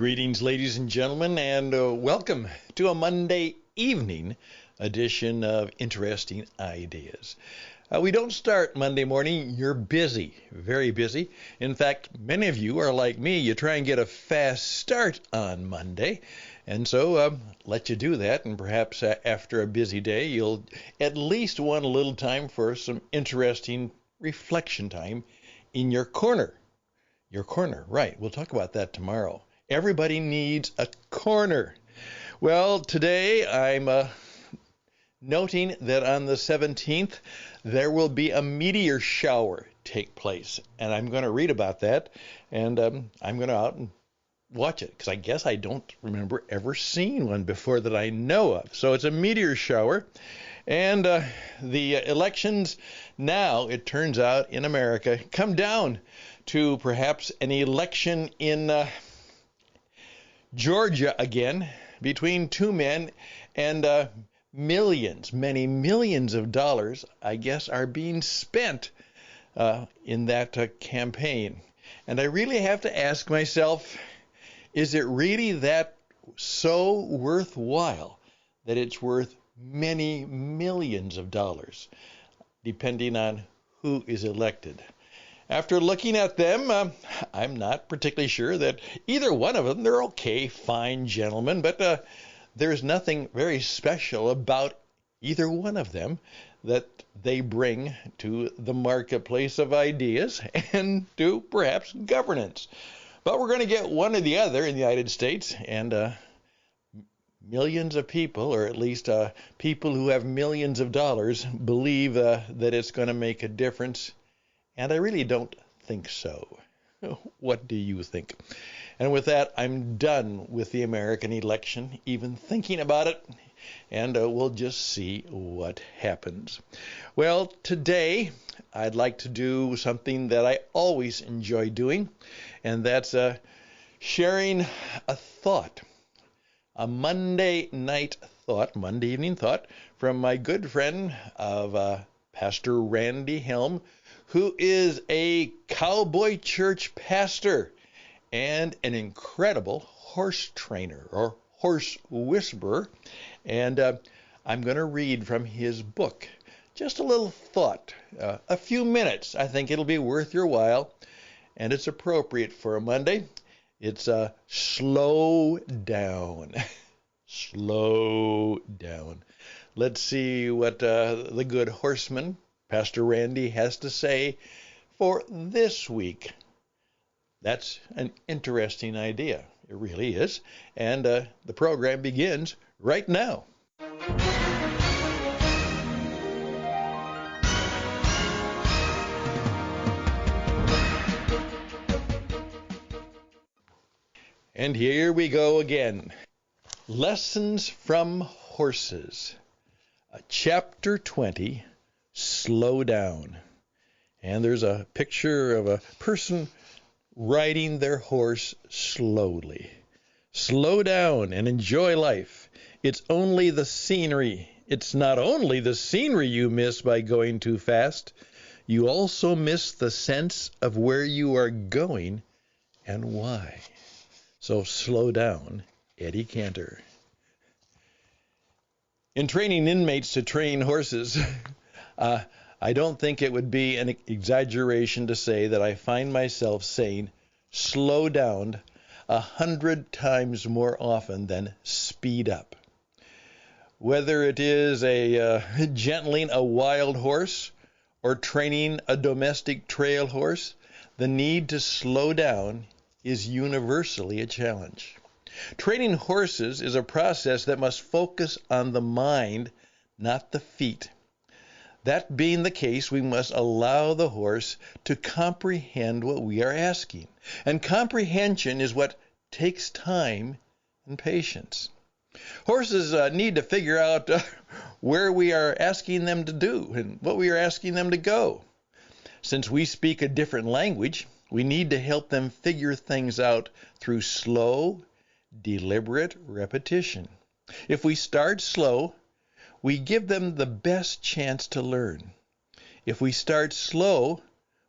Greetings, ladies and gentlemen, and welcome to a Monday evening edition of Interesting Ideas. We don't start Monday morning. You're busy, very busy. In fact, many of you are like me. You try and get a fast start on Monday, and so let you do that, and perhaps after a busy day, you'll at least want a little time for some interesting reflection time in your corner. Your corner, right. We'll talk about that tomorrow. Everybody needs a corner. Well, today I'm noting that on the 17th, there will be a meteor shower take place. And I'm going to read about that, and I'm going to out and watch it, because I guess I don't remember ever seeing one before that I know of. So it's a meteor shower. And the elections now, it turns out, in America, come down to perhaps an election in Georgia again, between two men, and millions, many millions of dollars, I guess, are being spent in that campaign. And I really have to ask myself, is it really that so worthwhile that it's worth many millions of dollars, depending on who is elected? After looking at them, I'm not particularly sure that either one of them, they're okay, fine gentlemen, but there's nothing very special about either one of them that they bring to the marketplace of ideas and to perhaps governance. But we're going to get one or the other in the United States, and millions of people, or at least people who have millions of dollars, believe that it's going to make a difference. And I really don't think so. What do you think? And with that, I'm done with the American election, even thinking about it, and we'll just see what happens. Well, today I'd like to do something that I always enjoy doing, and that's sharing a thought, a Monday night thought, Monday evening thought, from my good friend of Pastor Randy Helm, who is a cowboy church pastor and an incredible horse trainer or horse whisperer. And I'm going to read from his book. Just a little thought, a few minutes. I think it'll be worth your while, and it's appropriate for a Monday. It's slow down. Slow down. Let's see what the good horseman, Pastor Randy, has to say for this week. That's an interesting idea. It really is. And the program begins right now. And here we go again. Lessons from Horses. Chapter 20. Slow down. And there's a picture of a person riding their horse slowly. Slow down and enjoy life. It's only the scenery. It's not only the scenery you miss by going too fast. You also miss the sense of where you are going and why. So slow down, Eddie Cantor. In training inmates to train horses, I don't think it would be an exaggeration to say that I find myself saying slow down 100 times more often than speed up. Whether it is gentling a wild horse or training a domestic trail horse, the need to slow down is universally a challenge. Training horses is a process that must focus on the mind, not the feet. That being the case, we must allow the horse to comprehend what we are asking. And comprehension is what takes time and patience. Horses need to figure out where we are asking them to do and what we are asking them to go. Since we speak a different language, we need to help them figure things out through slow, deliberate repetition. If we start slow, we give them the best chance to learn. If we start slow,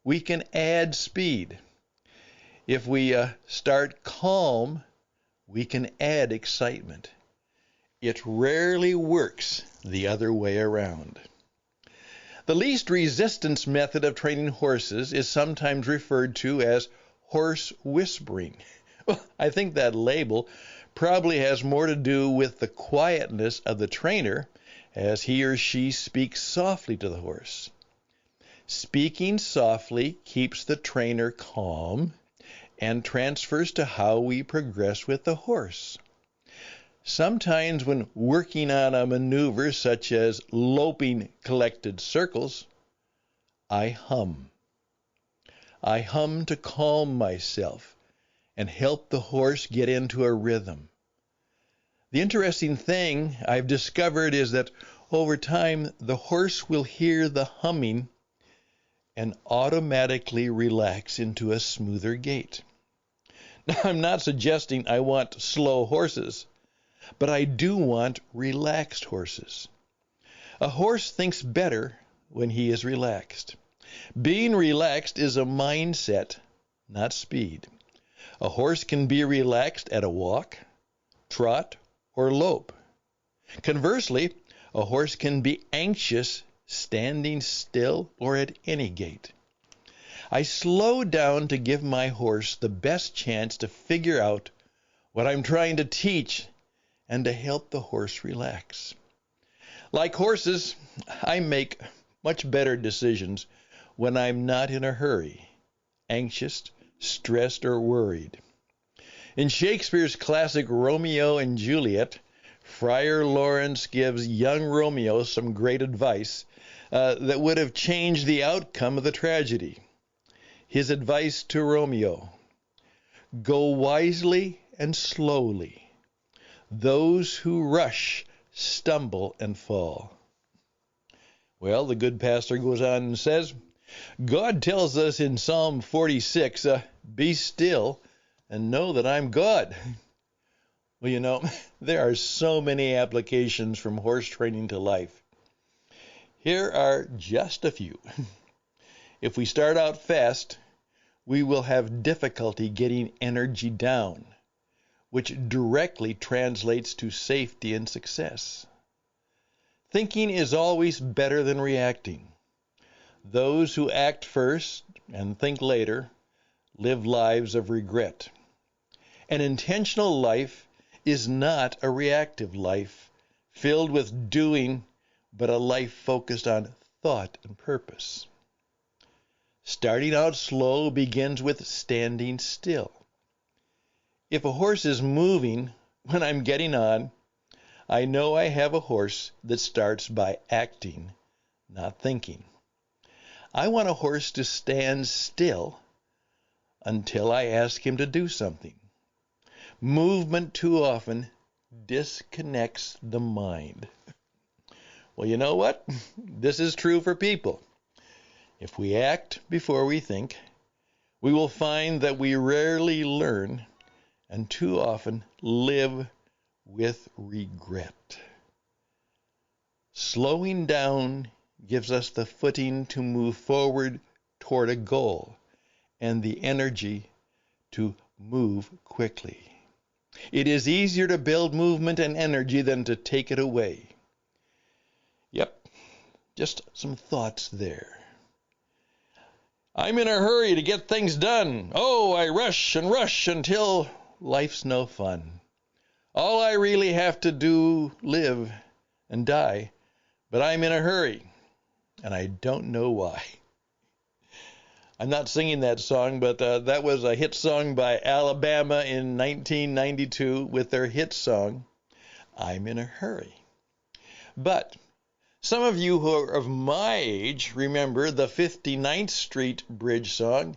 we can add speed. If we start calm, we can add excitement. It rarely works the other way around. The least resistance method of training horses is sometimes referred to as horse whispering. Well, I think that label probably has more to do with the quietness of the trainer as he or she speaks softly to the horse. Speaking softly keeps the trainer calm and transfers to how we progress with the horse. Sometimes when working on a maneuver such as loping collected circles, I hum. I hum to calm myself and help the horse get into a rhythm. The interesting thing I've discovered is that over time the horse will hear the humming and automatically relax into a smoother gait. Now, I'm not suggesting I want slow horses, but I do want relaxed horses. A horse thinks better when he is relaxed. Being relaxed is a mindset, not speed. A horse can be relaxed at a walk, trot, or lope. Conversely, a horse can be anxious standing still or at any gait. I slow down to give my horse the best chance to figure out what I'm trying to teach and to help the horse relax. Like horses, I make much better decisions when I'm not in a hurry, anxious, stressed, or worried. In Shakespeare's classic Romeo and Juliet, Friar Lawrence gives young Romeo some great advice that would have changed the outcome of the tragedy. His advice to Romeo: go wisely and slowly. Those who rush stumble and fall. Well, the good pastor goes on and says, God tells us in Psalm 46, be still and know that I'm God. Well, you know, there are so many applications from horse training to life. Here are just a few. If we start out fast, we will have difficulty getting energy down, which directly translates to safety and success. Thinking is always better than reacting. Those who act first and think later live lives of regret. An intentional life is not a reactive life filled with doing, but a life focused on thought and purpose. Starting out slow begins with standing still. If a horse is moving when I'm getting on, I know I have a horse that starts by acting, not thinking. I want a horse to stand still until I ask him to do something. Movement too often disconnects the mind. Well, you know what? This is true for people. If we act before we think, we will find that we rarely learn and too often live with regret. Slowing down gives us the footing to move forward toward a goal and the energy to move quickly. It is easier to build movement and energy than to take it away. Yep, just some thoughts there. I'm in a hurry to get things done. Oh, I rush and rush until life's no fun. All I really have to do, live and die, but I'm in a hurry, and I don't know why. I'm not singing that song, but that was a hit song by Alabama in 1992 with their hit song, I'm in a Hurry. But some of you who are of my age remember the 59th Street Bridge song,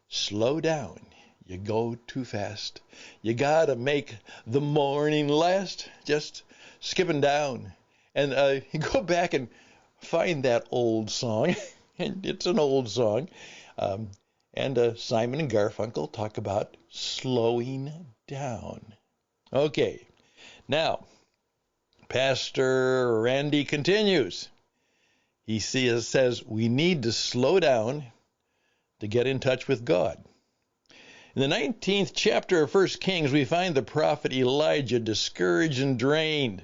slow down, you go too fast. You gotta make the morning last, just skipping down. And you go back and find that old song. And it's an old song. And Simon and Garfunkel talk about slowing down. Okay, now, Pastor Randy continues. He says we need to slow down to get in touch with God. In the 19th chapter of 1 Kings, we find the prophet Elijah discouraged and drained.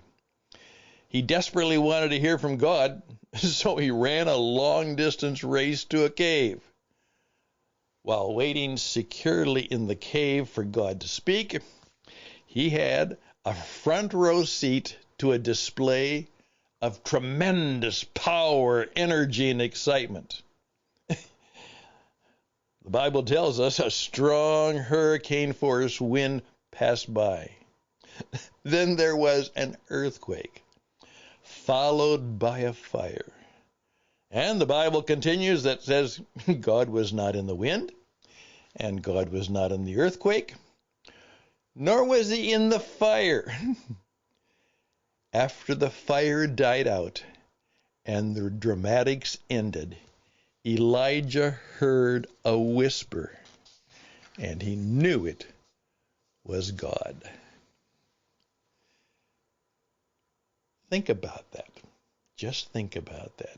He desperately wanted to hear from God, so he ran a long-distance race to a cave. While waiting securely in the cave for God to speak, he had a front row seat to a display of tremendous power, energy, and excitement. The Bible tells us a strong hurricane force wind passed by. Then there was an earthquake, followed by a fire. And the Bible continues that says God was not in the wind, and God was not in the earthquake, nor was he in the fire. After the fire died out and the dramatics ended, Elijah heard a whisper, and he knew it was God. Think about that. Just think about that.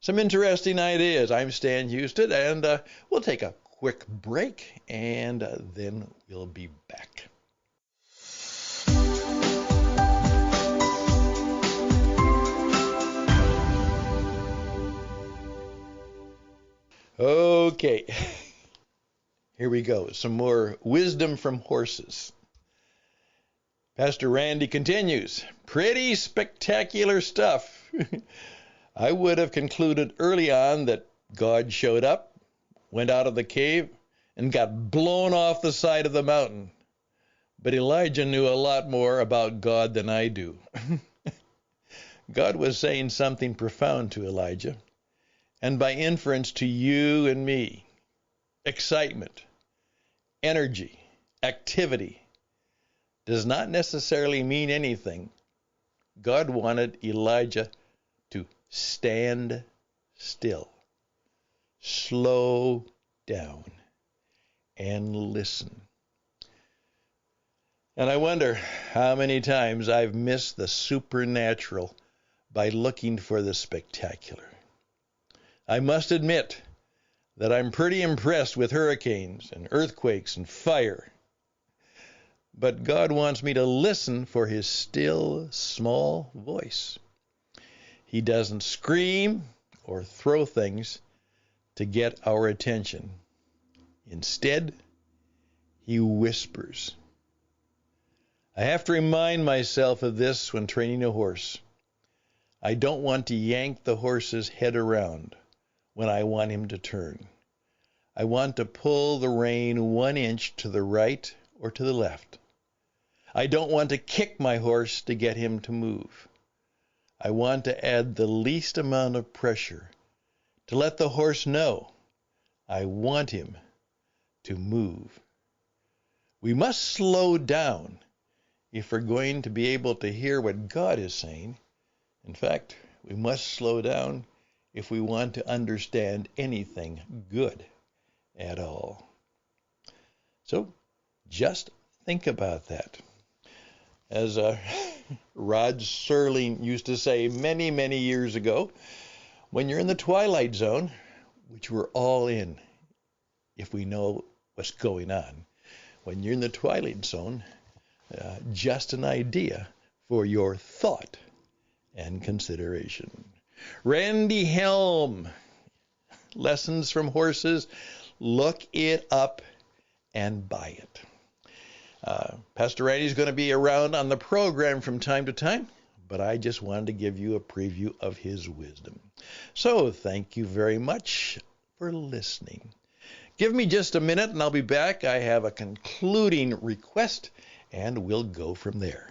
Some interesting ideas. I'm Stan Houston, and we'll take a quick break, and then we'll be back. Okay, here we go. Some more wisdom from horses. Pastor Randy continues. Pretty spectacular stuff. I would have concluded early on that God showed up, went out of the cave, and got blown off the side of the mountain. But Elijah knew a lot more about God than I do. God was saying something profound to Elijah, and by inference to you and me. Excitement, energy, activity does not necessarily mean anything. God wanted Elijah to stand still, slow down, and listen. And I wonder how many times I've missed the supernatural by looking for the spectacular. I must admit that I'm pretty impressed with hurricanes and earthquakes and fire. But God wants me to listen for his still, small voice. He doesn't scream or throw things to get our attention. Instead, he whispers. I have to remind myself of this when training a horse. I don't want to yank the horse's head around when I want him to turn. I want to pull the rein 1 inch to the right or to the left. I don't want to kick my horse to get him to move. I want to add the least amount of pressure to let the horse know I want him to move. We must slow down if we're going to be able to hear what God is saying. In fact, we must slow down if we want to understand anything good at all. So just think about that. As Rod Serling used to say many, many years ago, when you're in the twilight zone, which we're all in if we know what's going on, when you're in the twilight zone, just an idea for your thought and consideration. Randy Helm, Lessons from Horses. Look it up and buy it. Pastor Randy's going to be around on the program from time to time, but I just wanted to give you a preview of his wisdom. So thank you very much for listening. Give me just a minute and I'll be back. I have a concluding request and we'll go from there.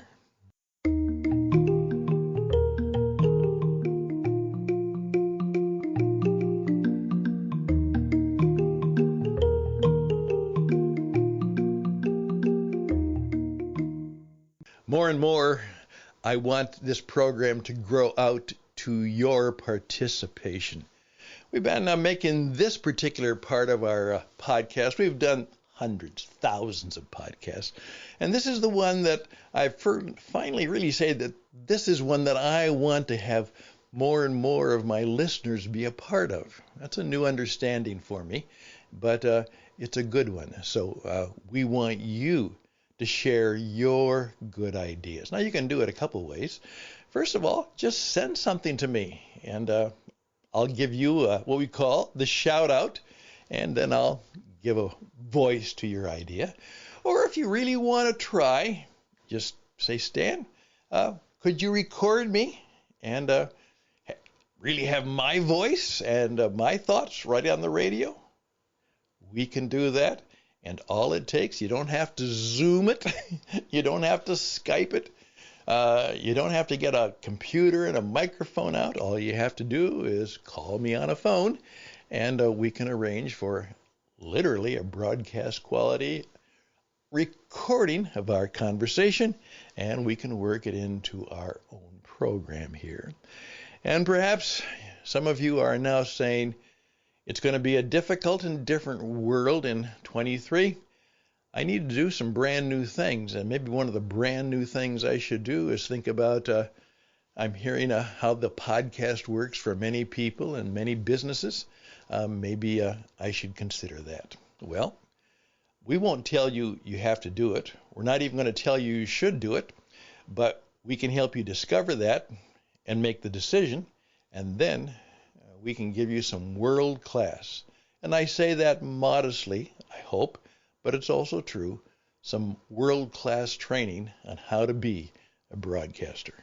More and more, I want this program to grow out to your participation. We've been making this particular part of our podcast. We've done hundreds, thousands of podcasts. And this is the one that I've finally really said that this is one that I want to have more and more of my listeners be a part of. That's a new understanding for me. But it's a good one. So we want you to share your good ideas. Now, you can do it a couple ways. First of all, just send something to me, and I'll give you what we call the shout out, and then I'll give a voice to your idea. Or if you really want to try, just say, Stan, could you record me and really have my voice and my thoughts right on the radio? We can do that. And all it takes, you don't have to Zoom it. You don't have to Skype it. You don't have to get a computer and a microphone out. All you have to do is call me on a phone, and we can arrange for literally a broadcast quality recording of our conversation, and we can work it into our own program here. And perhaps some of you are now saying, it's going to be a difficult and different world in 23. I need to do some brand new things, and maybe one of the brand new things I should do is think about, I'm hearing how the podcast works for many people and many businesses. Maybe I should consider that. Well, we won't tell you you have to do it. We're not even going to tell you you should do it, but we can help you discover that and make the decision, and then we can give you some world class. And I say that modestly, I hope, but it's also true, some world class training on how to be a broadcaster.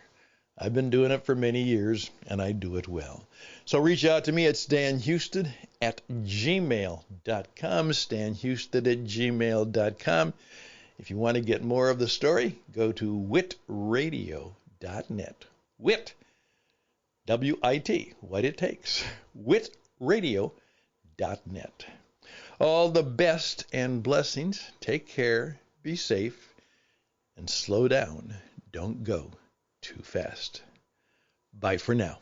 I've been doing it for many years, and I do it well. So reach out to me at stanhouston@gmail.com, stanhouston@gmail.com. If you want to get more of the story, go to witradio.net. Wit, W-I-T, what it takes, witradio.net. All the best and blessings. Take care, be safe, and slow down. Don't go too fast. Bye for now.